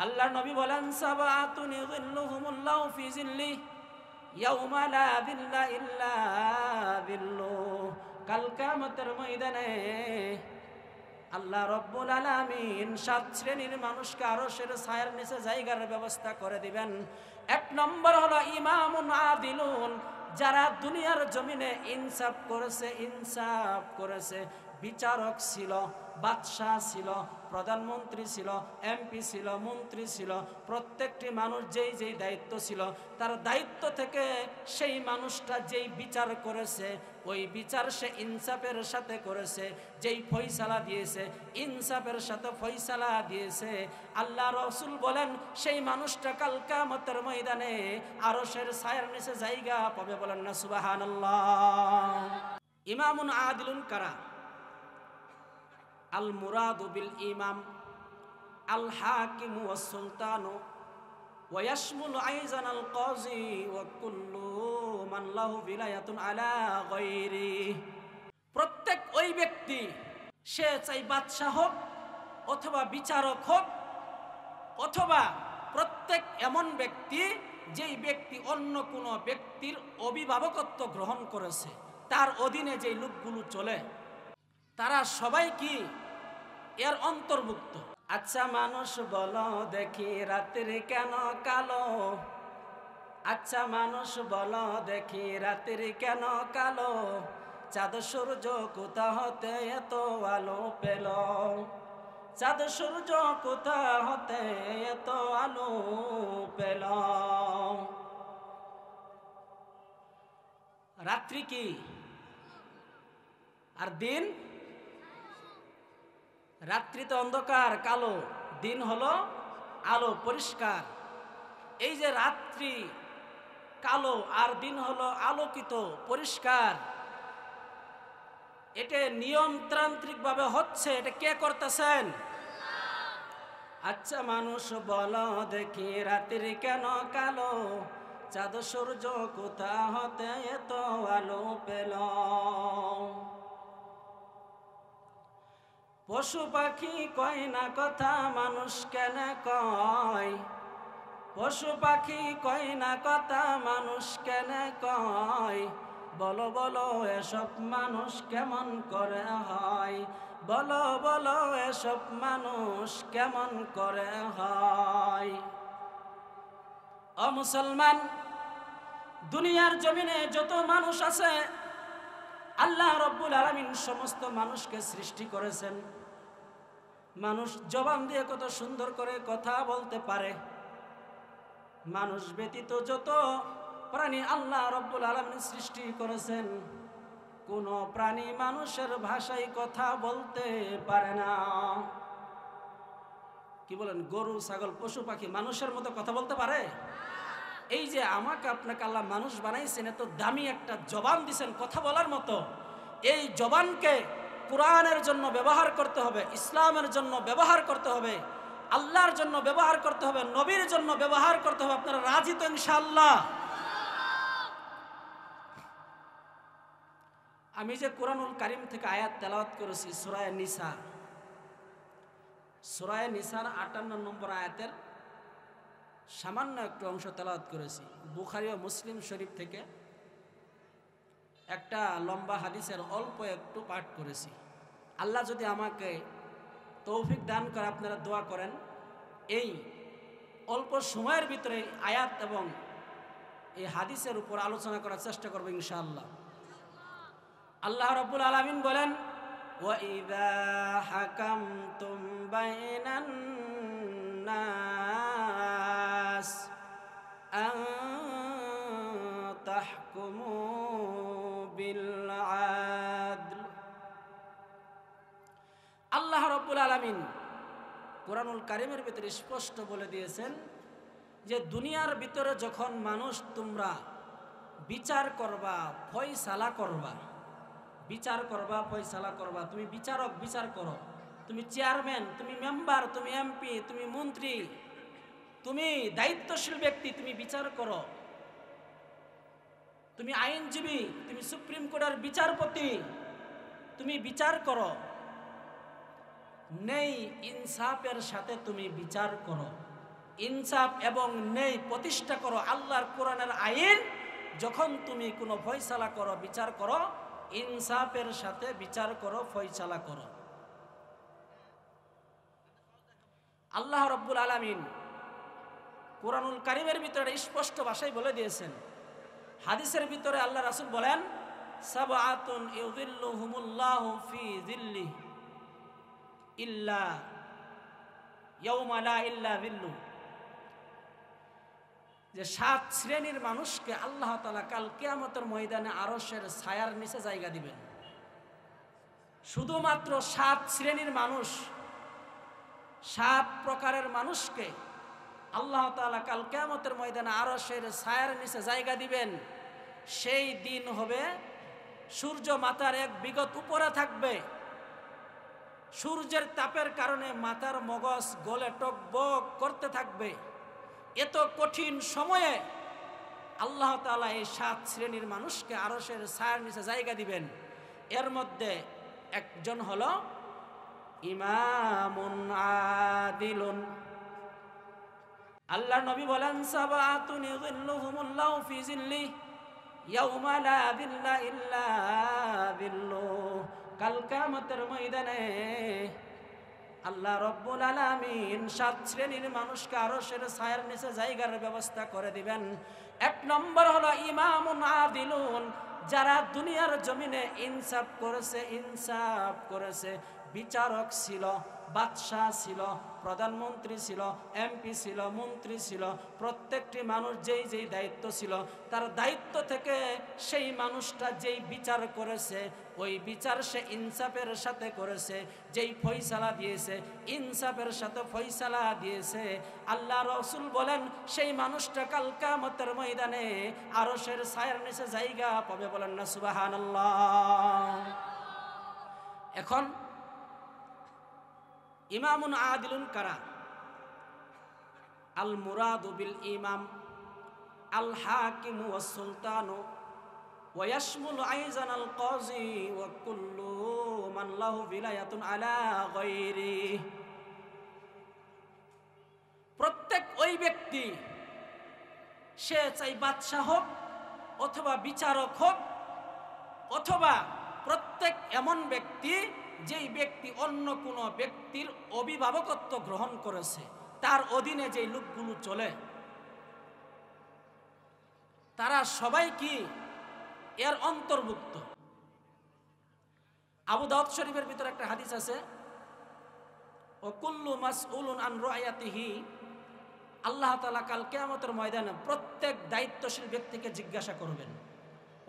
আল্লাহ নবী বলেন, সাবাতুন ইযিল্লুহুমুল্লাহু ফি জিল্লি ইয়াউমা লা যিল্লা ইল্লা যিল্লুহ। কাল কিয়ামতের ময়দানে আল্লাহ রব্বুল আলামিন 7 শ্রেণীর মানুষকে আরশের ছায়ার নিচে জায়গার ব্যবস্থা করে দিবেন। এক নম্বর হলো ইমামুন আদিলুন, যারা দুনিয়ার জমিনে ইনসাফ করেছে, বিচারক ছিল, বাদশাহ ছিল, প্রধানমন্ত্রী ছিল, এমপি ছিল, মন্ত্রী ছিল, প্রত্যেকটি মানুষ যেই যেই দায়িত্ব ছিল, তার দায়িত্ব থেকে সেই মানুষটা যেই বিচার করেছে, ওই বিচার সে ইনসাফের সাথে করেছে, যেই ফয়সালা দিয়েছে ইনসাফের সাথে ফয়সালা দিয়েছে। আল্লাহ রাসূল বলেন, সেই মানুষটা কাল কিয়ামতের ময়দানে আরশের ছায়ার নিচে জায়গা পাবে। বলেন না সুবহানাল্লাহ। ইমামুন আদিলুন কারা? আল মুরাদু বিল ইমাম আল হাকিমু ওয়াস সুলতানু ওয়া ইয়াশমুলু আইজান আল কাযী ওয়া কুল্লু মান লাহু বিলায়াতুন আলা গায়রি। প্রত্যেক ওই ব্যক্তি, সে চাই বাদশাহ হোক অথবা বিচারক হোক, অথবা প্রত্যেক এমন ব্যক্তি যেই ব্যক্তি অন্য কোনো ব্যক্তির অভিভাবকত্ব গ্রহণ করেছে, তার অধীনে যেই লোকগুলো চলে, তারা সবাই কি এর অন্তর্ভুক্ত? আচ্ছা মানুষ বলো দেখি রাত্রি কেন কালো? আচ্ছা মানুষ বলো দেখি রাত্রি কেন কালো? চাঁদ সূর্য কোথা হতে এত আলো পেল? চাঁদ সূর্য কোথা হতে এত আলো পেল? রাত্রি কি আর দিন? রাত্রি তো অন্ধকার কালো, দিন হলো আলো পরিষ্কার। এই যে রাত্রি কালো আর দিন হলো আলোকিত পরিষ্কার, এটা নিয়মতান্ত্রিক ভাবে হচ্ছে, এটা কে করতেছেন? আচ্ছা মানুষ বলো দেখি রাত্রি কেন কালো? চাঁদ সূর্য কোথা হতে এত আলো পেল? পশু পাখি কয় না কথা, মানুষ কেন কয়? পশু পাখি কয় না কথা, মানুষ কেন কয়? বলো বলো এসব মানুষ কেমন করে হয়? বলো বলো এসব মানুষ কেমন করে হয়? ও মুসলমান, দুনিয়ার জমিনে যত মানুষ আছে, আল্লাহ রব্বুল আলামিন সমস্ত মানুষকে সৃষ্টি করেছেন। মানুষ জবান দিয়ে কত সুন্দর করে কথা বলতে পারে। মানুষ ব্যতীত যত প্রাণী আল্লাহ রব্বুল আলামিন সৃষ্টি করেছেন, কোন প্রাণী মানুষের ভাষায় কথা বলতে পারে না। কি বলেন? গরু, ছাগল, পশু পাখি মানুষের মতো কথা বলতে পারে? এই যে আমাকে আপনাকে আল্লাহ মানুষ বানাইছেন, এত দামি একটা জবান দিয়েছেন কথা বলার মতো, এই জবানকে কোরআনের জন্য ব্যবহার করতে হবে, ইসলামের জন্য ব্যবহার করতে হবে, আল্লাহর জন্য ব্যবহার করতে হবে, নবীর জন্য ব্যবহার করতে হবে। আপনারা রাজি তো ইনশাআল্লাহ? আমি যে কোরআনুল কারীম থেকে আয়াত তেলাওয়াত করেছি সূরা নিসা, সূরা নিসার 58 নম্বর আয়াতের সামান্য একটু অংশ তেলাওয়াত করেছি। বুখারী ও মুসলিম শরীফ থেকে একটা লম্বা হাদিসের অল্প একটু পাঠ করেছি। আল্লাহ যদি আমাকে তৌফিক দান করে, আপনারা দোয়া করেন, এই অল্প সময়ের ভিতরে আয়াত এবং এই হাদিসের উপর আলোচনা করার চেষ্টা করব ইনশাআল্লাহ। আল্লাহ রাব্বুল আলামিন বলেন, ওয়াইযা হাকামতুম বাইনান নাস আন তাহকুমু বিল আদল। আল্লাহ রাব্বুল আলামিন কোরআনুল কারীমের ভিতরে স্পষ্ট বলে দিয়েছেন যে দুনিয়ার ভিতরে যখন মানুষ তোমরা বিচার করবা, ফয়সালা করবা, বিচার করবা, ফয়সালা করবা, তুমি বিচারক বিচার করো, তুমি চেয়ারম্যান, তুমি মেম্বার, তুমি এমপি, তুমি মন্ত্রী, তুমি দায়িত্বশীল ব্যক্তি, তুমি বিচার করো, তুমি আইনজীবী, তুমি সুপ্রিম কোর্টের বিচারপতি, তুমি বিচার করো, নেই ইনসাফের সাথে তুমি বিচার করো। ইনসাফ এবং ন্যায় প্রতিষ্ঠা করো। আল্লাহর কোরআনের আইন যখন তুমি কোনো ফয়সালা করো, বিচার করো, ইনসাফের সাথে বিচার করো, ফয়সালা করো। আল্লাহ রাব্বুল আলামিন কোরআনুল কারীমের ভিতরে স্পষ্ট ভাষায় বলে দিয়েছেন। হাদিসের ভিতরে আল্লাহ রাসূল বলেন, সাবআতুন ইউযিল্লুহুমুল্লাহু ফি যিল্লিহি ইল্লা ইয়াওমা লা ইল্লা যিল্লু, যে 7 শ্রেণীর মানুষকে আল্লাহ তাআলা কাল কিয়ামতের ময়দানে আরশের ছায়ার নিচে জায়গা দিবেন। শুধুমাত্র 7 শ্রেণীর মানুষ, 7 প্রকারের মানুষকে আল্লাহ তাআলা কাল কিয়ামতের ময়দানে আরশের ছায়ার নিচে জায়গা দিবেন। সেই দিন হবে সূর্য মাথার এক বিগত উপরে থাকবে, সূর্যের তাপের কারণে মাথার মগজ গলে টকবক করতে থাকবে। এত কঠিন সময়ে আল্লাহ তাআলা এই 7 শ্রেণীর মানুষকে আরশের ছায়ার নিচে জায়গা দিবেন। এর মধ্যে একজন হলো ইমামুন আদিলুন। আল্লাহ নবী বলেন, সাবআতুন ইযিল্লুহুমুল্লাহু ফি যিল্লিহি ইয়াওমা লা যিল্লা ইল্লা যিল্লুহু। কাল কিয়ামতের ময়দানে আল্লাহ রাব্বুল আলামিন 7 শ্রেণীর মানুষকে আরশের ছায়ার নিচে জায়গার ব্যবস্থা করে দিবেন। এক নম্বর হলো ইমামুন আদিলুন, যারা দুনিয়ার জমিনে ইনসাফ করেছে, বিচারক ছিল, বাদশাহ ছিল, প্রধানমন্ত্রী ছিল, এমপি ছিল, মন্ত্রী ছিল, প্রত্যেকটি মানুষ যেই যেই দায়িত্ব ছিল, তার দায়িত্ব থেকে সেই মানুষটা যেই বিচার করেছে, ওই বিচার সে ইনসাফের সাথে করেছে, যেই ফয়সালা দিয়েছে ইনসাফের সাথে ফয়সালা দিয়েছে। আল্লাহ রাসূল বলেন, সেই মানুষটা কাল কিয়ামতের ময়দানে আরশের ছায়ার নিচে জায়গা পাবে। বলেন না সুবহানাল্লাহ। এখন ইমামুন আদিলুন কারা? আল মুরাদু বিল ইমাম আল হাকিমু ওয়াস সুলতানু ওয়া ইয়াশমুলু আইজান আল কাযী ওয়া কুল্লু মান লাহু বিলায়াতুন আলা গায়রিহি। প্রত্যেক ওই ব্যক্তি, সে চাই বাদশাহ হোক অথবা বিচারক হোক, অথবা প্রত্যেক এমন ব্যক্তি যেই ব্যক্তি অন্য কোনো ব্যক্তির অভিভাবকত্ব গ্রহণ করেছে, তার অধীনে যেই লোকগুলো চলে, তারা সবাই কি এর অন্তর্ভুক্ত। আবু দাউদ শরীফের ভিতরে একটা হাদিস আছে, ও কুল্লু মাসউলুন আন রায়াতিহি। আল্লাহ তাআলা কাল কিয়ামতের ময়দানে প্রত্যেক দায়িত্বশীল ব্যক্তিকে জিজ্ঞাসা করবেন,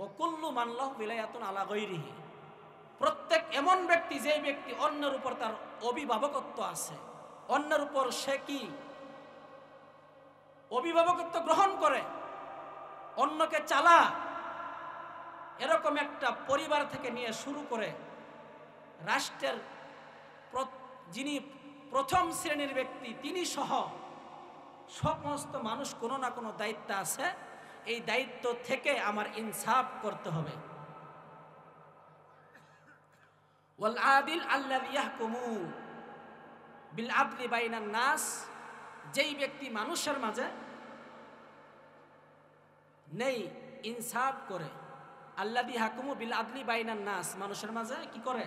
ও কুল্লু মান লাহু বিলায়াতুন আলা গায়রিহি। প্রত্যেক এমন ব্যক্তি যেই ব্যক্তি অন্যের উপর তার অভিভাবকত্ব আছে, অন্যের উপর সে কি অভিভাবকত্ব গ্রহণ করে, অন্যকে চালা, এরকম একটা পরিবার থেকে নিয়ে শুরু করে রাষ্ট্রের যিনি প্রথম শ্রেণীর ব্যক্তি তিনি সহ সমস্ত মানুষ কোনো না কোনো দায়িত্ব আছে। এই দায়িত্ব থেকে আমার ইনসাফ করতে হবে। ওয়াল আদিল আল্লাযী ইয়াহকুমু বিল আদলি বাইনান নাস, যেই ব্যক্তি মানুষের মাঝে নেই ইনসাফ করে। আল্লাযী ইয়াহকুমু বিল আদলি বাইনান নাস, মানুষের মাঝে কি করে?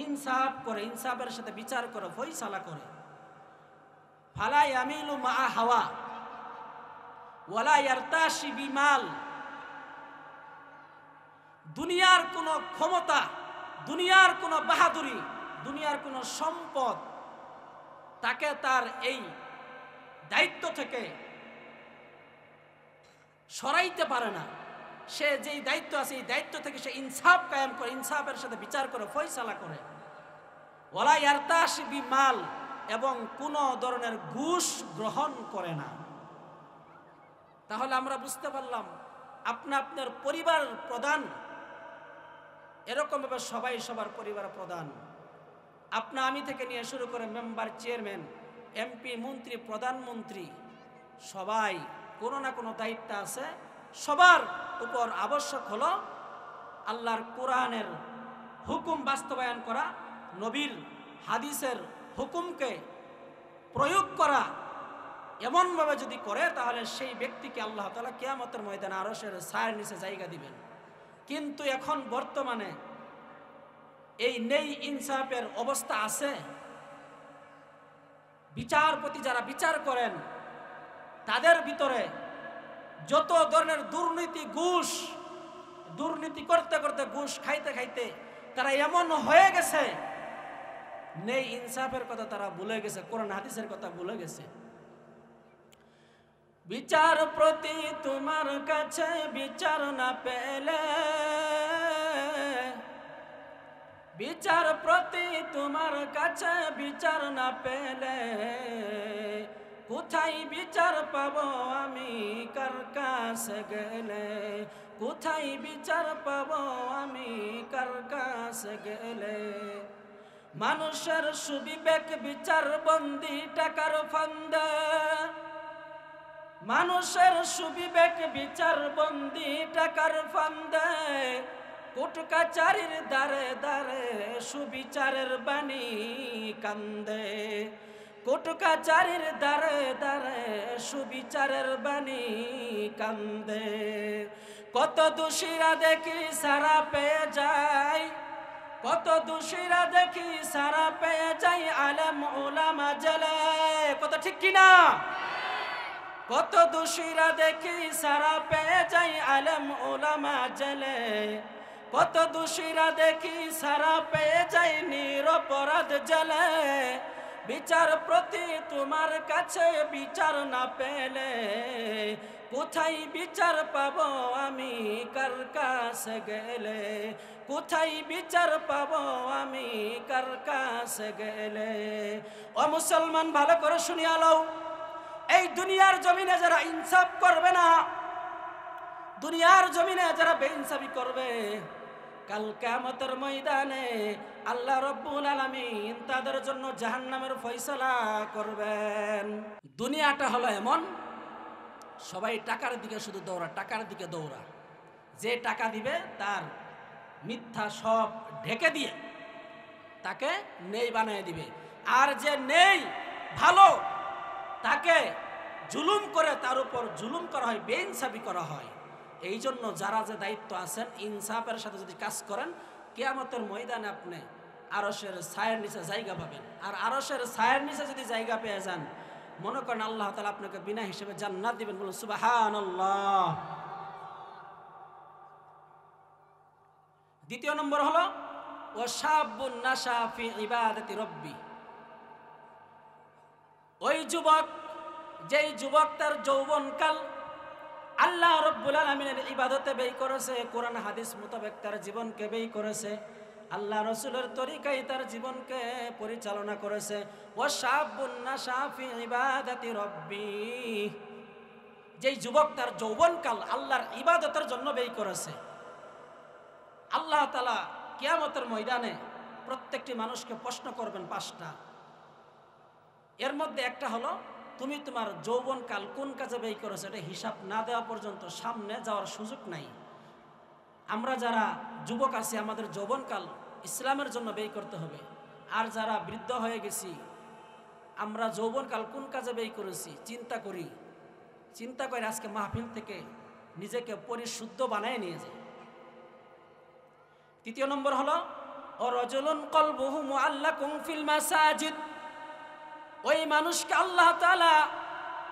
ইনসাফ করে, ইনসাফের সাথে বিচার করে, ফয়সালা করে। ফালা ইয়ামিলু মা হাওয়া ওয়ালা ইয়ারতাশি বিমাল। দুনিয়ার কোনো ক্ষমতা, দুনিয়ার কোনো বাহাদুরি, দুনিয়ার কোনো সম্পদ তাকে তার এই দায়িত্ব থেকে সরাইতে পারে না। সে যেই দায়িত্ব আছে এই দায়িত্ব থেকে সে ইনসাফ কায়েম করে, ইনসাফের সাথে বিচার করে, ফয়সালা করে। ওয়ালা ইয়ারতাশি বিমাল, এবং কোনো ধরনের ঘুষ গ্রহণ করে না। তাহলে আমরা বুঝতে পারলাম আপনার পরিবার প্রধান, এরকমভাবে সবাই সবার পরিবার প্রধান। আমি থেকে নিয়ে শুরু করে মেম্বার, চেয়ারম্যান, এমপি, মন্ত্রী, প্রধানমন্ত্রী, সবাই কোনো না কোনো দায়িত্ব আছে। সবার উপর আবশ্যক হলো আল্লাহর কোরআনের হুকুম বাস্তবায়ন করা, নবীর হাদিসের হুকুমকে প্রয়োগ করা, এমনভাবে যদি করে তাহলে সেই ব্যক্তিকে আল্লাহ তাআলা কিয়ামতের ময়দানে আরশের ছায়ার নিচে জায়গা দিবেন। কিন্তু এখন বর্তমানে এই নেই ইনসাফের অবস্থা আছে। বিচারপতি যারা বিচার করেন তাদের ভিতরে যত ধরনের দুর্নীতি, ঘুষ, দুর্নীতি করতে করতে, ঘুষ খাইতে খাইতে তারা এমন হয়ে গেছে, নেই ইনসাফের কথা তারা ভুলে গেছে, কোরআন হাদিসের কথা ভুলে গেছে। বিচারপতি তোমার কাছে বিচার না পেলে, বিচারপতি তোমার কাছে বিচার না পেলে, কোথায় বিচার পাবো আমি কার কাছে গেলে, কোথায় বিচার পাবো আমি কার কাছে গেলে। মানুষের সুবিবেক বিচার বন্দি টাকার ফান্দে, মানুষের সুবিবেক বিচার বন্দি টাকার ফান্দে, কোর্ট কাচারির দ্বারে দ্বারে সুবিচারের বাণী কান্দে, কোর্ট কাচারির দ্বারে দ্বারে সুবিচারের বাণী কান্দে। কত দোষীরা দেখি সারা পেয়ে যায়, কত দোষীরা দেখি সারা পেয়ে যায় আলেম ওলামা জেলে, কত ঠিক কিনা? কত দোষীরা দেখি সারা পেয়ে যায় আলেম ওলামা জেলে, কত দোষীরা দেখি সারা পেয়ে যায় নিরপরাধ জেলে। বিচারপতি তোমার কাছে বিচার না পেলে, কোথায় বিচার পাবো আমি কার কাছে গেলে, কোথায় বিচার পাবো আমি কার কাছে গেলে। ও মুসলমান, ভালো করে শুনিয়া লও, এই দুনিয়ার জমিনে যারা ইনসাফ করবে না, দুনিয়ার জমিনে যারা বেইনসাফি করবে, কাল কিয়ামতের ময়দানে আল্লাহ রাব্বুল আলামিন তাদের জন্য জাহান্নামের ফয়সালা করবেন। দুনিয়াটা হলো এমন, সবাই টাকার দিকে শুধু দৌড়া, টাকার দিকে দৌড়া। যে টাকা দিবে তার মিথ্যা সব ঢেকে দিয়ে তাকে নেই বানিয়ে দিবে, আর যে নেই ভালো তাকে জুলুম করে তার উপর জুলুম করা হয়, বেইনসাফি করা হয়। এই জন্য যারা যে দায়িত্ব আছেন, ইনসাফের সাথে যদি কাজ করেন, কিয়ামতের ময়দানে আপনি আরশের ছায়ার নিচে জায়গা পাবেন। আর আরশের ছায়ার নিচে যদি জায়গা পেয়ে যান, মনে করেন আল্লাহ তাআলা আপনাকে বিনা হিসেবে জান্নাত দিবেন। বলুন সুবহানাল্লাহ। দ্বিতীয় নম্বর হলো ওয়াশাবুন নাশা ফি ইবাদাতি রাব্বি। ওই যুবক, যেই যুবক তার যৌবনকাল আল্লাহ রাব্বুল আলামিনের ইবাদতে ব্যয় করেছে, কোরআন হাদিস মোতাবেক তার জীবনকে ব্যয় করেছে, আল্লাহ রাসূলের তরিকায় তার জীবনকে পরিচালনা করেছে। ওয়াশাবুন নাশা ফি ইবাদাতি রাব্বি, যেই যুবক তার যৌবনকাল আল্লাহর ইবাদতের জন্য ব্যয় করেছে, আল্লাহ তাআলা কিয়ামতের ময়দানে প্রত্যেকটি মানুষকে প্রশ্ন করবেন 5টা। এর মধ্যে একটা হলো, তুমি তোমার যৌবনকাল কোন কাজে ব্যয় করেছো, এটা হিসাব না দেওয়া পর্যন্ত সামনে যাওয়ার সুযোগ নাই। আমরা যারা যুবক আছি, আমাদের যৌবনকাল ইসলামের জন্য ব্যয় করতে হবে। আর যারা বৃদ্ধ হয়ে গেছি, আমরা যৌবনকাল কোন কাজে ব্যয় করেছি চিন্তা করি, চিন্তা করে আজকে মাহফিল থেকে নিজেকে পরিশুদ্ধ বানায় নিয়ে যাই। তৃতীয় নম্বর হলো রাজুলুন কলবুহু মুআল্লাকুন ফিল মাসাজিদ। ওই মানুষকে আল্লাহ তাআলা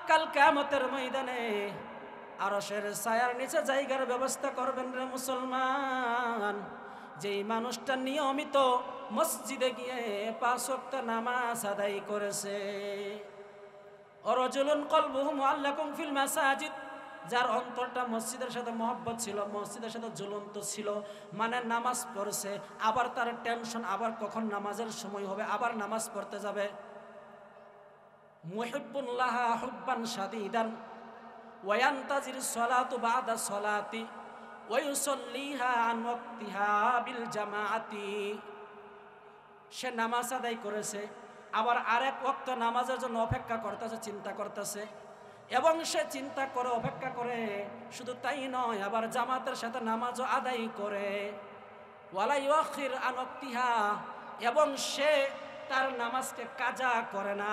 কাল কিয়ামতের ময়দানে আরশের ছায়ার নিচে জায়গার ব্যবস্থা করবেন। রে মুসলমান, যেই মানুষটা নিয়মিত মসজিদে গিয়ে 5 ওয়াক্ত নামাজ আদায় করেছে। রাজুলুন কলবুহু মুআল্লাকুন ফিল মাসাজিদ, যার অন্তরটা মসজিদের সাথে মহব্বত ছিল, মসজিদের সাথে জ্বলন্ত ছিল, মানে নামাজ পড়ছে, আবার তার টেনশন আবার কখন নামাজের সময় হবে, আবার নামাজ পড়তে যাবে। মুহিব্বুল্লাহা হুব্বান শাদীদান ওয়া ইয়ান্তাজির সালাতু বাদা সালাতি ওয়া ইউসাল্লিহা আন ওয়াক্তিহা বিল জামাআতি। সে নামাজ আদায় করেছে, আবার আরেক ওয়াক্ত নামাজের জন্য অপেক্ষা করতেছে, চিন্তা করতেছে, এবং সে চিন্তা করে অপেক্ষা করে, শুধু তাই নয়, আবার জামাতের সাথে নামাজও আদায় করে। ওয়ালা ইউখির আন ওয়াক্তিহা, এবং সে তার নামাজকে কাজা করে না,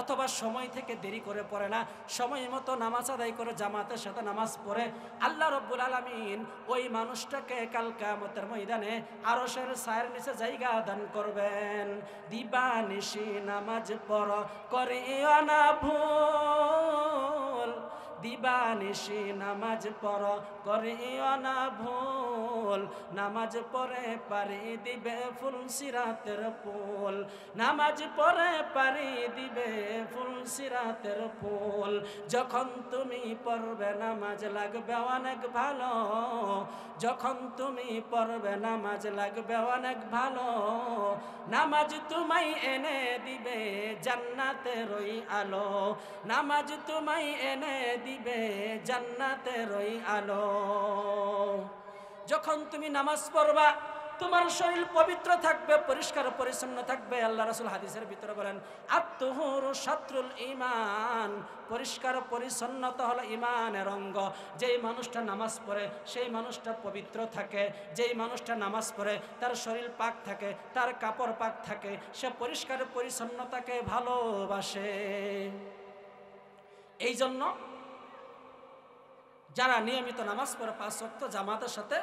অথবা সময় থেকে দেরি করে পড়ে না, সময় মতো নামাজ আদায় করে জামাতের সাথে নামাজ পড়ে, আল্লাহ রাব্বুল আলামিন ওই মানুষটাকে কাল কিয়ামতের ময়দানে আরশের ছায়ার নিচে জায়গা দান করবেন। দিবানিশি নামাজ পড়ো করিও না ভুল, দিবানিশি নামাজ পড়ো করিও না ভুল, নামাজ পড়ে পারি দিবে ফুল সিরাতের ফুল, নামাজ পড়ে পারি দিবে ফুল সিরাতের ফুল। যখন তুমি পড়বে নামাজ লাগবে অনেক ভালো, যখন তুমি পড়বে নামাজ লাগবে অনেক ভালো, নামাজ তোমায় এনে দিবে জান্নাতের ওই আলো, নামাজ তোমায় এনে দিবে জান্নাতের ওই আলো। যখন তুমি নামাজ পড়বা তোমার শরীর পবিত্র থাকবে, পরিষ্কার পরিচ্ছন্ন থাকবে। আল্লাহ রাসূল হাদিসের ভিতরে বলেন আত-তুহুরু শাত্রুল ঈমান, পরিষ্কার পরিচ্ছন্নতা হলো ঈমানের অঙ্গ। যেই মানুষটা নামাজ পড়ে সেই মানুষটা পবিত্র থাকে, যেই মানুষটা নামাজ পড়ে তার শরীর পাক থাকে, তার কাপড় পাক থাকে, সে পরিষ্কার পরিচ্ছন্নতাকে ভালোবাসে। এই জন্য যারা নিয়মিত নামাজ পড়ে 5 ওয়াক্ত জামাতের সাথে,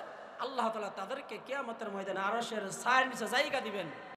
আল্লাহ তাআলা তাদেরকে কিয়ামতের ময়দানে আরশের ছায়ার নিচে জায়গা দিবেন।